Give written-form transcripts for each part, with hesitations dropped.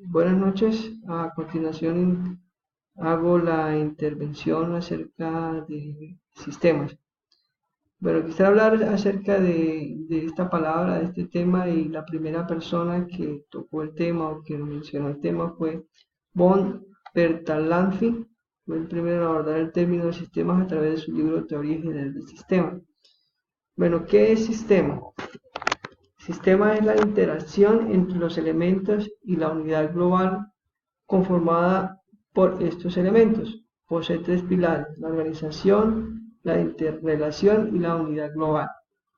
Buenas noches. A continuación hago la intervención acerca de sistemas. Bueno, quisiera hablar acerca de esta palabra, de este tema, y la primera persona que tocó el tema o que mencionó el tema fue von Bertalanffy. Fue el primero en abordar el término de sistemas a través de su libro Teoría General del Sistema. Bueno, ¿qué es sistema? Sistema es la interacción entre los elementos y la unidad global conformada por estos elementos. Posee tres pilares: la organización, la interrelación y la unidad global.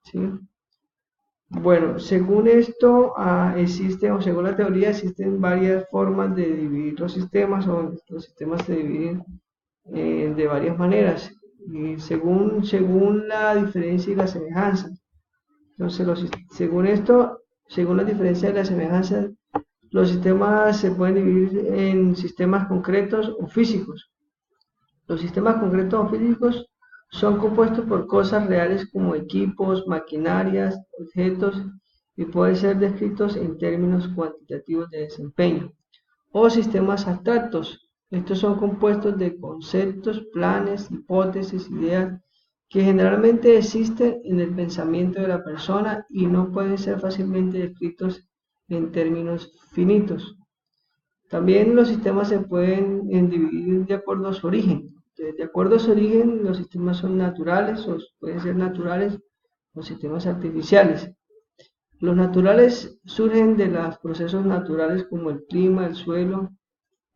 ¿Sí? Bueno, según esto, existen, o según la teoría, existen varias formas de dividir los sistemas, o los sistemas se dividen de varias maneras, y según la diferencia y la semejanza. Entonces, según esto, según la diferencia y la semejanza, los sistemas se pueden dividir en sistemas concretos o físicos. Los sistemas concretos o físicos son compuestos por cosas reales como equipos, maquinarias, objetos, y pueden ser descritos en términos cuantitativos de desempeño. O sistemas abstractos. Estos son compuestos de conceptos, planes, hipótesis, ideas que generalmente existen en el pensamiento de la persona y no pueden ser fácilmente descritos en términos finitos. También los sistemas se pueden dividir de acuerdo a su origen. De acuerdo a su origen, los sistemas son naturales o pueden ser naturales o sistemas artificiales. Los naturales surgen de los procesos naturales como el clima, el suelo,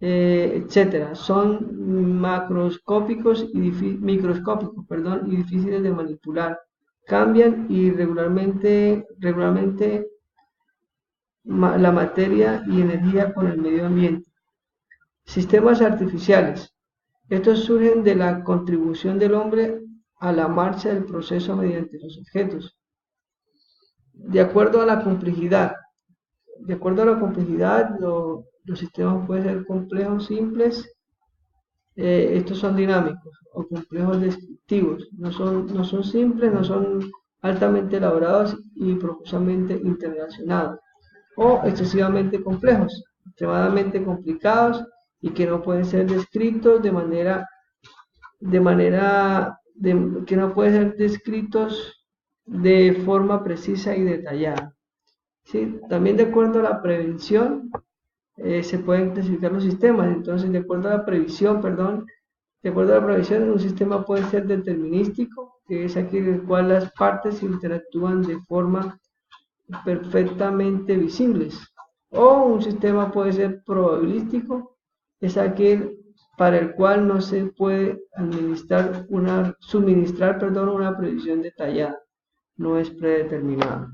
etcétera. Son macroscópicos y microscópicos, y difíciles de manipular. Cambian y regularmente la materia y energía con el medio ambiente. Sistemas artificiales. Estos surgen de la contribución del hombre a la marcha del proceso mediante los objetos. De acuerdo a la complejidad. De acuerdo a la complejidad, los sistemas pueden ser complejos, simples. Estos son dinámicos o complejos descriptivos. No son simples, no son altamente elaborados y profusamente interrelacionados. O excesivamente complejos, extremadamente complicados y que no pueden ser descritos que no pueden ser descritos de forma precisa y detallada. ¿Sí? También de acuerdo a la prevención se pueden clasificar los sistemas. Entonces, de acuerdo a la previsión, un sistema puede ser determinístico, que es aquel en el cual las partes interactúan de forma perfectamente visibles. O un sistema puede ser probabilístico, es aquel para el cual no se puede suministrar una previsión detallada, no es predeterminado.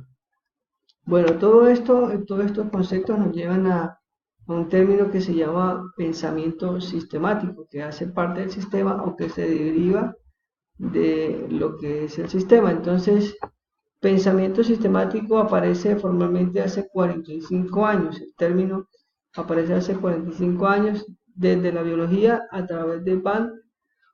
Bueno, todos estos conceptos nos llevan a un término que se llama pensamiento sistemático, que hace parte del sistema o que se deriva de lo que es el sistema. Entonces, pensamiento sistemático aparece formalmente hace 45 años. El término aparece hace 45 años desde la biología a través de van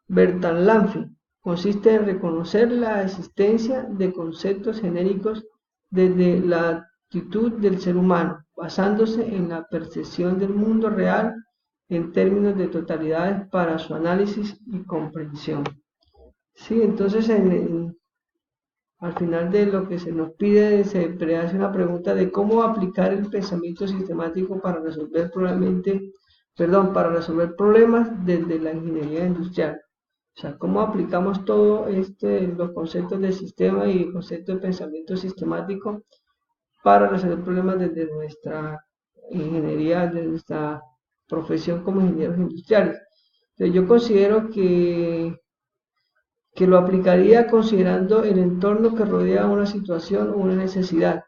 Bertalanffy. Consiste en reconocer la existencia de conceptos genéricos desde la actitud del ser humano, basándose en la percepción del mundo real en términos de totalidades para su análisis y comprensión. Sí, entonces al final de lo que se nos pide, se hace una pregunta de cómo aplicar el pensamiento sistemático para resolver para resolver problemas desde la ingeniería industrial. O sea, cómo aplicamos todo los conceptos de sistema y el concepto de pensamiento sistemático para resolver problemas desde nuestra ingeniería, desde nuestra profesión como ingenieros industriales. Entonces, yo considero que lo aplicaría considerando el entorno que rodea una situación o una necesidad,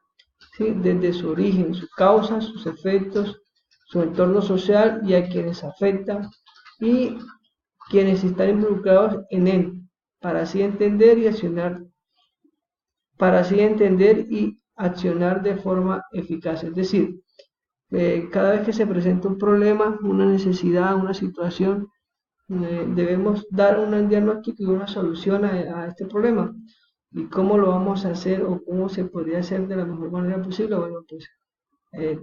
¿sí? Desde su origen, sus causas, sus efectos, su entorno social y a quienes afectan y quienes están involucrados en él, para así entender y accionar de forma eficaz. Es decir, cada vez que se presenta un problema, una necesidad, una situación, debemos dar un diagnóstico y una solución a este problema. ¿Y cómo lo vamos a hacer o cómo se podría hacer de la mejor manera posible? Bueno, pues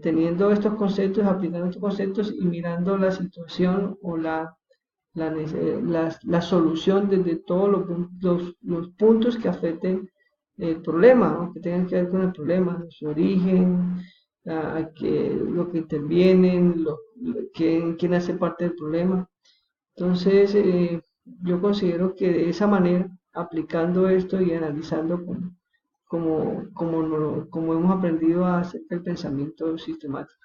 teniendo estos conceptos, aplicando estos conceptos y mirando la situación o la solución desde todos los puntos que afecten el problema, ¿no? Que tengan que ver con el problema, su origen, lo que intervienen, quién hace parte del problema. Entonces, yo considero que de esa manera, aplicando esto y analizando como hemos aprendido a hacer el pensamiento sistemático.